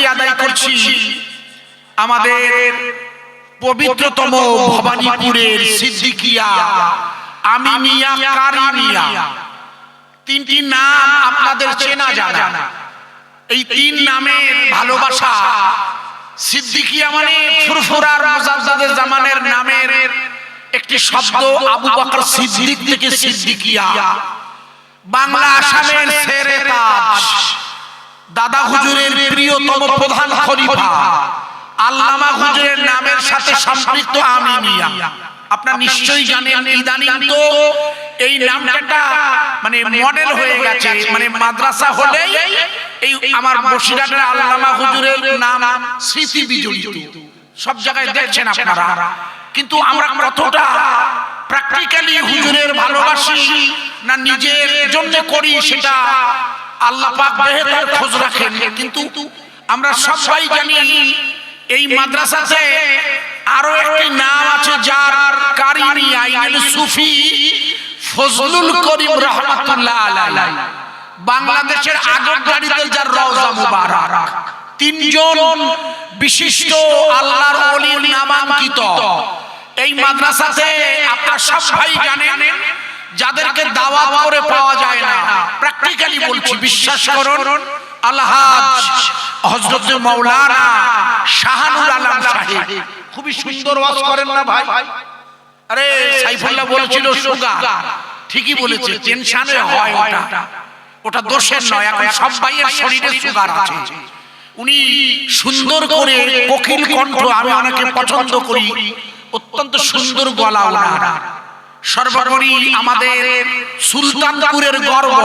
শুকরিয়া আদায় করছি আমাদের পবিত্রতম ভবানীপুরের সিদ্দিকিয়া আমিনিয়া কারিমিয়া। তিনটি নাম আপনাদের চেনা জানা। এই তিন নামের ভালোবাসা। সিদ্দিকিয়া মানে ফুরফুরার মুজাদ্দেদে জামানের নামের একটি শব্দ, আবু বকর সিদ্দিক থেকে সিদ্দিকিয়া। বাংলা আসামের শেরে তাজ, দাদা হুজুরের প্রিয়তম প্রধান খলিফা আল্লামা হুজুরের নামের সাথে সম্পৃক্ত আমিনিয়া। আপনারা নিশ্চয়ই জানেন ইদানিং তো এই নামটা মানে মডেল হয়ে গেছে, মানে মাদ্রাসা হলেই এই আমার বসিরহাটের আল্লামা হুজুরের নাম স্মৃতি বিজড়িত, সব জায়গায় দেখছেন আপনারা। কিন্তু আমরা কতটা প্র্যাকটিক্যালি হুজুরের ভালোবাসি না নিজের জন্য করি সেটা আল্লাহ পাক বেহেশতের খোঁজ রাখেন। কিন্তু আমরা সবাই জানি এই মাদ্রাসাতে আরো একটি নাম আছে যার কারিমিয়া, ইনি সুফি ফজলুল করিম রাহমাতুল্লাহ আলাইহি। বাংলাদেশের আগরগাড়িতে যার রওজা মুবারক। তিনজন বিশিষ্ট আল্লাহর ওলির নামাঙ্কিত এই মাদ্রাসাতে আপনারা সবাই জানেন, যাদেরকে দাওয়াত করে পাওয়া যায় না। প্র্যাকটিক্যালি বলছি, বিশ্বাস করুন। আলহাজ হযরত মাওলানা শাহানুল আলম সাহেব খুবই সুন্দর ওয়াজ করেন না ভাই? আরে সাইফুল্লাহ বলেছিল সুগার, ঠিকই বলেছে, টেনশনে হয় ওটা দোষের নয়। এখন সবাইয়ের শরীরে সুগার আছে। উনি সুন্দর করে কোকিল কণ্ঠ, আমি অনেকে পছন্দ করি, অত্যন্ত সুন্দর গলা ওনার। সর্বোপরি আমাদের সুলতানপুরের গর্ব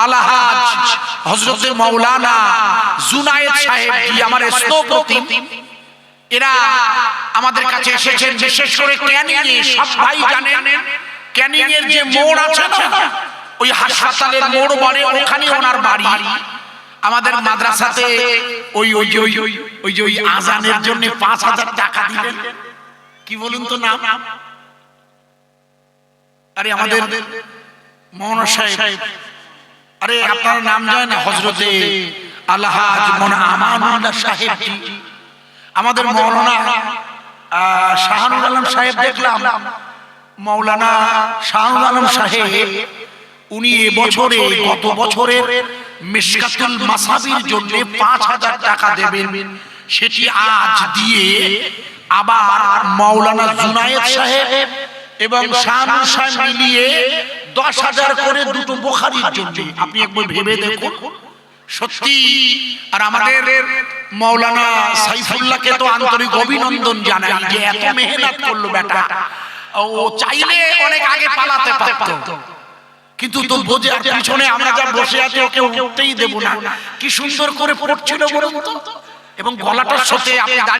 আলহাজ হযরত মাওলানা জুনায়েদ সাহেব জি, আমার স্থপতি, এরা আমাদের কাছে এসেছেন। বিশেষ করে ক্যানিংয়ে, সবাই জানেন ক্যানিং এর যে মোড় আছে না, ওই হাসপাতালের মোড় বাড়ি, ওখানে ওনার বাড়ি। আমাদের মাদ্রাসাতে ওই আজানের জন্য ৫,০০০ টাকা দিলেন। কি বলুন তো নাম? আরে আমাদের মৌলানা সাহেব, আরে আপনার নাম জানেন না? হযরতে আলহাজ মৌলানা আমানুল্লাহ সাহেব জি। আমাদের মৌলানা শাহানুল আলম সাহেব দেখলাম, মৌলানা শাহানুল আলম সাহেব উনি এবছরে গত বছরের মিশকাতুল মাসাবির জন্য ৫,০০০ টাকা দেবেন, সেটি আজ দিয়ে আবার মাওলানা জুনায়েদ সাহেব এবং শাহানুল সাহেব মিলিয়ে ১০,০০০ করে দুটো বুখারীর জন্য। আপনি একবার ভেবে দেখুন, সত্যি। আর আমাদের মাওলানা সাইফুল্লাহকে তো আন্তরিক অভিনন্দন জানাই যে এত মেহনত করলো বেটা। ও চাইলে অনেক আগে পালাতে পারত, কিন্তু তো বোঝে পিছনে আমরা যা বসে আছি ওকে উঠতেই দেব না। কি সুন্দর করে পড়ছিল বলুন তো, এবং গলাটার সাথে আপনি